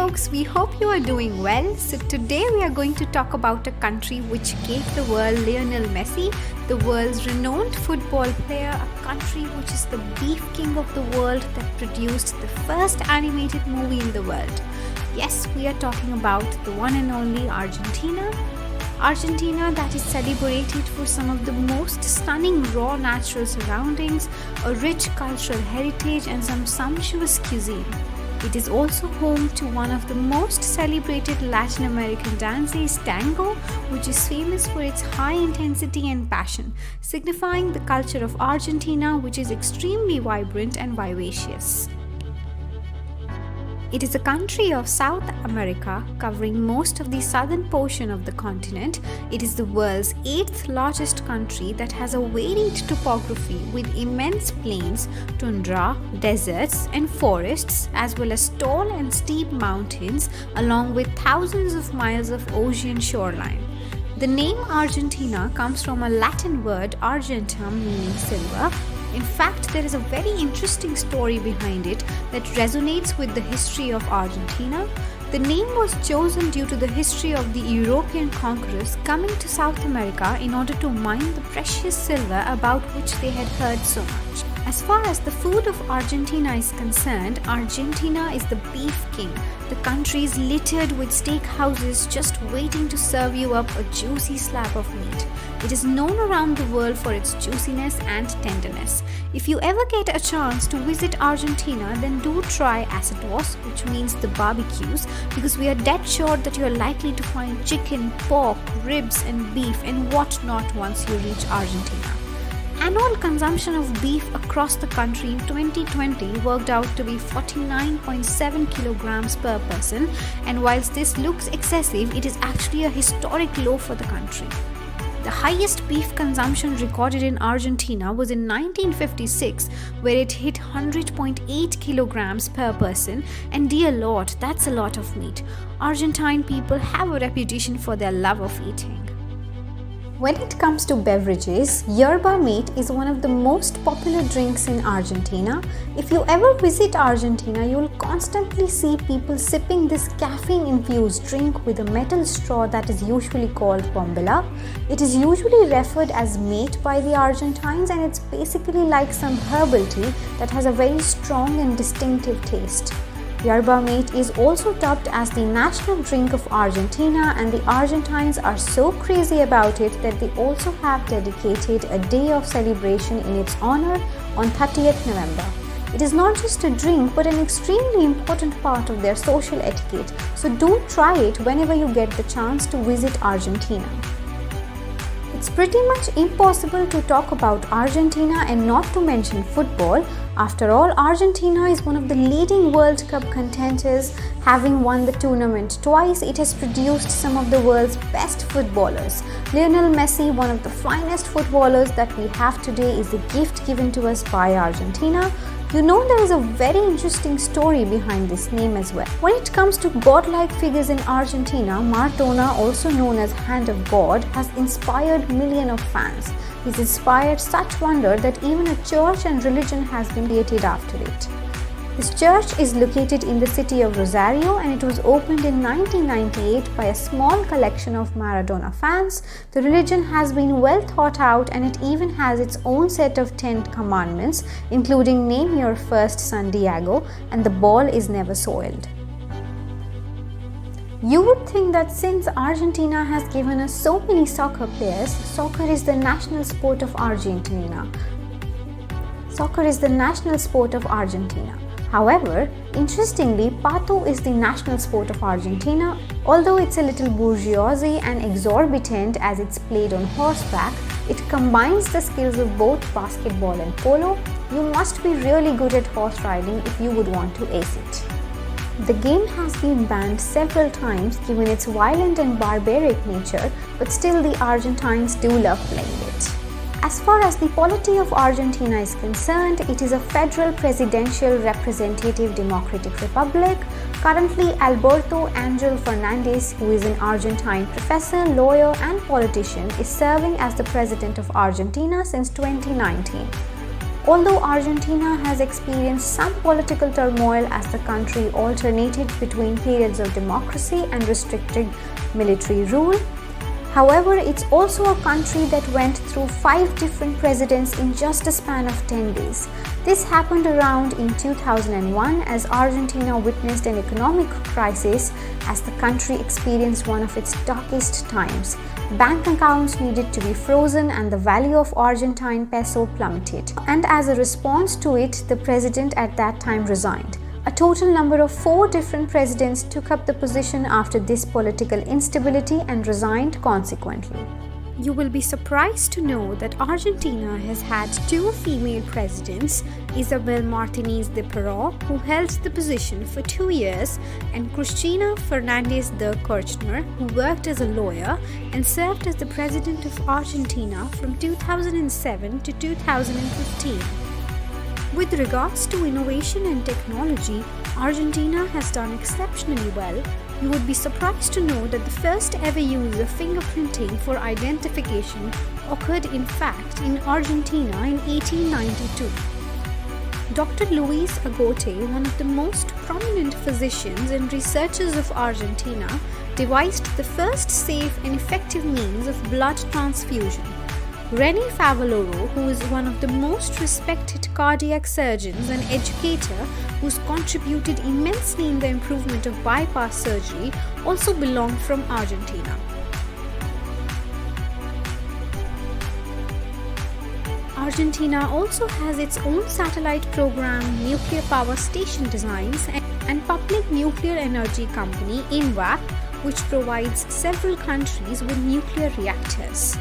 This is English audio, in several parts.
folks, we hope you are doing well. So today we are going to talk about a country which gave the world Lionel Messi, the world's renowned football player, a country which is the beef king of the world that produced the first animated movie in the world. Yes, we are talking about the one and only Argentina. Argentina that is celebrated for some of the most stunning raw natural surroundings, a rich cultural heritage and some sumptuous cuisine. It is also home to one of the most celebrated Latin American dances, tango, which is famous for its high intensity and passion, signifying the culture of Argentina, which is extremely vibrant and vivacious. It is a country of South America, covering most of the southern portion of the continent. It is the world's 8th largest country that has a varied topography with immense plains, tundra, deserts and forests, as well as tall and steep mountains, along with thousands of miles of ocean shoreline. The name Argentina comes from a Latin word argentum, meaning silver. In fact, there is a very interesting story behind it that resonates with the history of Argentina. The name was chosen due to the history of the European conquerors coming to South America in order to mine the precious silver about which they had heard so much. As far as the food of Argentina is concerned, Argentina is the beef king. The country is littered with steakhouses just waiting to serve you up a juicy slab of meat. It is known around the world for its juiciness and tenderness. If you ever get a chance to visit Argentina, then do try asados, which means the barbecues, because we are dead sure that you are likely to find chicken, pork, ribs and beef and whatnot once you reach Argentina. Annual consumption of beef across the country in 2020 worked out to be 49.7 kilograms per person, and whilst this looks excessive, it is actually a historic low for the country. The highest beef consumption recorded in Argentina was in 1956, where it hit 100.8 kilograms per person, and dear Lord, that's a lot of meat. Argentine people have a reputation for their love of eating. When it comes to beverages, yerba mate is one of the most popular drinks in Argentina. If you ever visit Argentina, you will constantly see people sipping this caffeine-infused drink with a metal straw that is usually called bombilla. It is usually referred as mate by the Argentines, and it's basically like some herbal tea that has a very strong and distinctive taste. Yerba mate is also dubbed as the national drink of Argentina, and the Argentines are so crazy about it that they also have dedicated a day of celebration in its honor on 30th November. It is not just a drink but an extremely important part of their social etiquette, so do try it whenever you get the chance to visit Argentina. It's pretty much impossible to talk about Argentina and not to mention football. After all, Argentina is one of the leading World Cup contenders. Having won the tournament twice, it has produced some of the world's best footballers. Lionel Messi, one of the finest footballers that we have today, is a gift given to us by Argentina. You know, there is a very interesting story behind this name as well. When it comes to godlike figures in Argentina, Maradona, also known as Hand of God, has inspired millions of fans. He's inspired such wonder that even a church and religion has been created after it. His church is located in the city of Rosario, and it was opened in 1998 by a small collection of Maradona fans. The religion has been well thought out, and it even has its own set of 10 commandments, including name your first son Diego and the ball is never soiled. You would think that since Argentina has given us so many soccer players, soccer is the national sport of Argentina. However, interestingly, Pato is the national sport of Argentina. Although it's a little bourgeoisie and exorbitant as it's played on horseback, it combines the skills of both basketball and polo. You must be really good at horse riding if you would want to ace it. The game has been banned several times given its violent and barbaric nature, but still the Argentines do love playing it. As far as the polity of Argentina is concerned, it is a federal presidential representative democratic republic. Currently, Alberto Angel Fernandez, who is an Argentine professor, lawyer and politician, is serving as the president of Argentina since 2019. Although Argentina has experienced some political turmoil as the country alternated between periods of democracy and restricted military rule, however, it's also a country that went through 5 different presidents in just a span of 10 days. This happened around in 2001 as Argentina witnessed an economic crisis as the country experienced one of its darkest times. Bank accounts needed to be frozen and the value of Argentine peso plummeted. And as a response to it, the president at that time resigned. A total number of 4 different presidents took up the position after this political instability and resigned consequently. You will be surprised to know that Argentina has had 2 female presidents, Isabel Martinez de Perón, who held the position for 2 years, and Cristina Fernández de Kirchner, who worked as a lawyer and served as the president of Argentina from 2007 to 2015. With regards to innovation and technology, Argentina has done exceptionally well. You would be surprised to know that the first ever use of fingerprinting for identification occurred in fact in Argentina in 1892. Dr. Luis Agote, one of the most prominent physicians and researchers of Argentina, devised the first safe and effective means of blood transfusion. René Favaloro, who is one of the most respected cardiac surgeons and educator who's contributed immensely in the improvement of bypass surgery, also belonged from Argentina. Argentina also has its own satellite program, nuclear power station designs, and public nuclear energy company, INWAP, which provides several countries with nuclear reactors.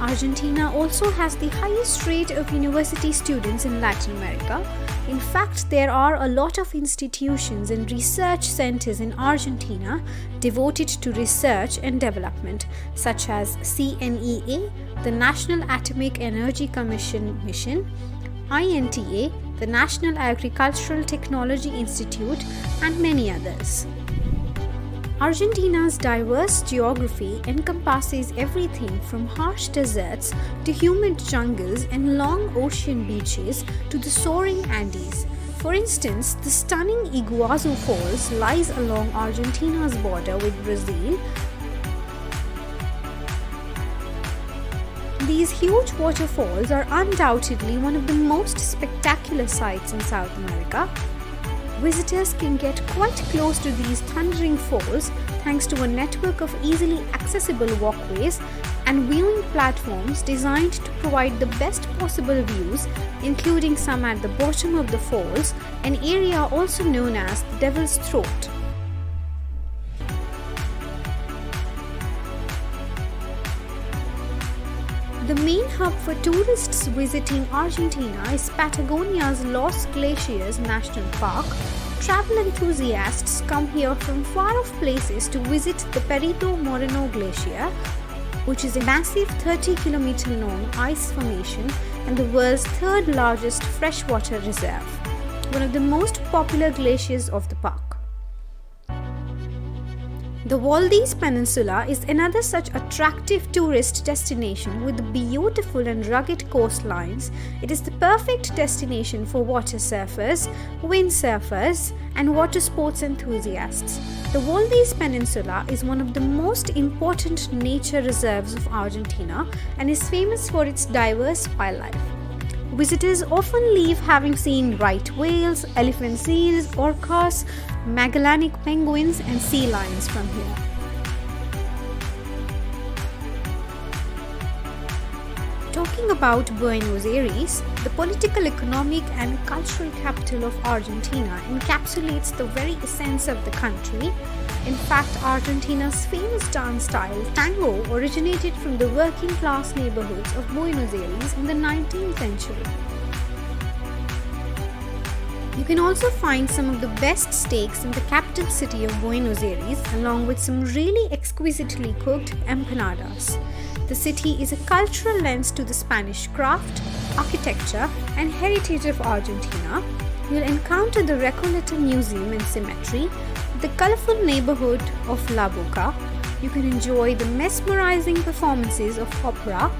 Argentina also has the highest rate of university students in Latin America. In fact, there are a lot of institutions and research centers in Argentina devoted to research and development, such as CNEA, the National Atomic Energy Commission Mission, INTA, the National Agricultural Technology Institute, and many others. Argentina's diverse geography encompasses everything from harsh deserts to humid jungles and long ocean beaches to the soaring Andes. For instance, the stunning Iguazu Falls lies along Argentina's border with Brazil. These huge waterfalls are undoubtedly one of the most spectacular sights in South America. Visitors can get quite close to these thundering falls thanks to a network of easily accessible walkways and viewing platforms designed to provide the best possible views, including some at the bottom of the falls, an area also known as the Devil's Throat. The main hub for tourists visiting Argentina is Patagonia's Los Glaciers National Park. Travel enthusiasts come here from far-off places to visit the Perito Moreno Glacier, which is a massive 30-kilometer long ice formation and the world's 3rd largest freshwater reserve, one of the most popular glaciers of the park. The Waldis Peninsula is another such attractive tourist destination with beautiful and rugged coastlines. It is the perfect destination for water surfers, windsurfers, and water sports enthusiasts. The Waldis Peninsula is one of the most important nature reserves of Argentina and is famous for its diverse wildlife. Visitors often leave having seen right whales, elephant seals, orcas, Magellanic penguins, and sea lions from here. Talking about Buenos Aires, the political, economic, and cultural capital of Argentina encapsulates the very essence of the country. In fact, Argentina's famous dance style, tango, originated from the working class neighborhoods of Buenos Aires in the 19th century. You can also find some of the best steaks in the capital city of Buenos Aires, along with some really exquisitely cooked empanadas. The city is a cultural lens to the Spanish craft, architecture, and heritage of Argentina. You'll encounter the Recoleta Museum and Cemetery, the colorful neighborhood of La Boca. You can enjoy the mesmerizing performances of opera,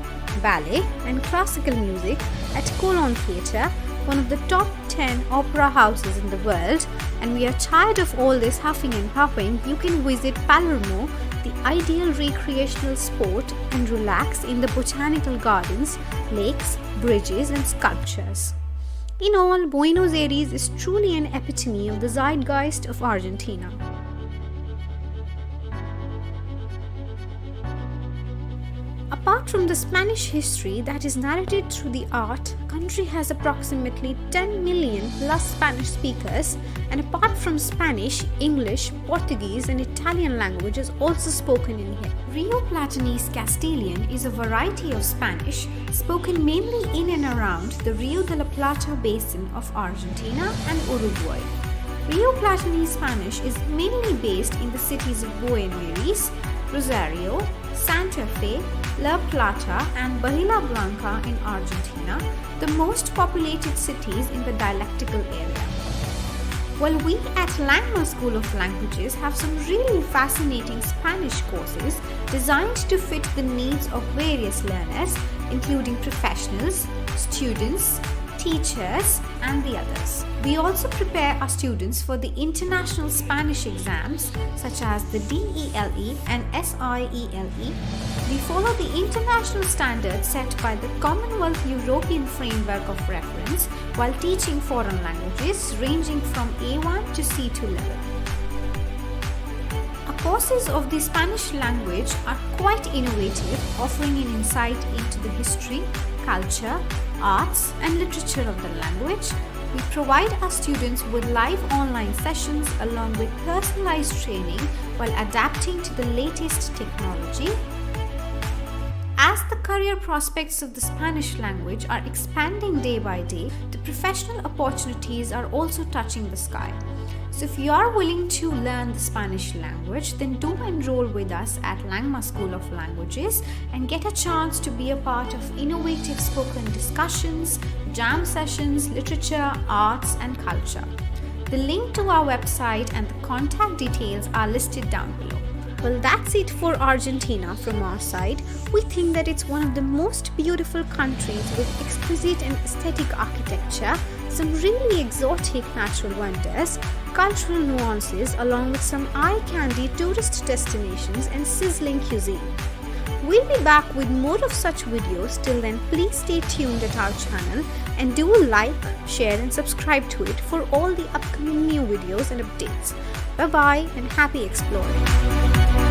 ballet, and classical music, at Cologne Theatre, one of the top 10 opera houses in the world, and we are tired of all this huffing and puffing, you can visit Palermo, the ideal recreational spot, and relax in the botanical gardens, lakes, bridges, and sculptures. In all, Buenos Aires is truly an epitome of the zeitgeist of Argentina. Apart from the Spanish history that is narrated through the art, the country has approximately 10 million plus Spanish speakers, and apart from Spanish, English, Portuguese and Italian languages also spoken in here. Rio Platense Castilian is a variety of Spanish spoken mainly in and around the Rio de la Plata basin of Argentina and Uruguay. Rio Platense Spanish is mainly based in the cities of Buenos Aires, Rosario, Santa Fe, La Plata and Bahía Blanca in Argentina, the most populated cities in the dialectical area. Well, we at Langma School of Languages have some really fascinating Spanish courses designed to fit the needs of various learners, including professionals, students, teachers, and the others. We also prepare our students for the international Spanish exams such as the DELE and SIELE. We follow the international standards set by the Commonwealth European Framework of Reference while teaching foreign languages ranging from A1 to C2 level. Our courses of the Spanish language are quite innovative, offering an insight into the history, culture, arts and literature of the language. We provide our students with live online sessions along with personalized training while adapting to the latest technology. As the career prospects of the Spanish language are expanding day by day, the professional opportunities are also touching the sky. So if you are willing to learn the Spanish language, then do enroll with us at Langma School of Languages and get a chance to be a part of innovative spoken discussions, jam sessions, literature, arts and culture. The link to our website and the contact details are listed down below. Well, that's it for Argentina from our side. We think that it's one of the most beautiful countries with exquisite and aesthetic architecture, some really exotic natural wonders, cultural nuances, along with some eye-candy tourist destinations and sizzling cuisine. We'll be back with more of such videos. Till then, please stay tuned at our channel and do like, share and subscribe to it for all the upcoming new videos and updates. Bye bye and happy exploring.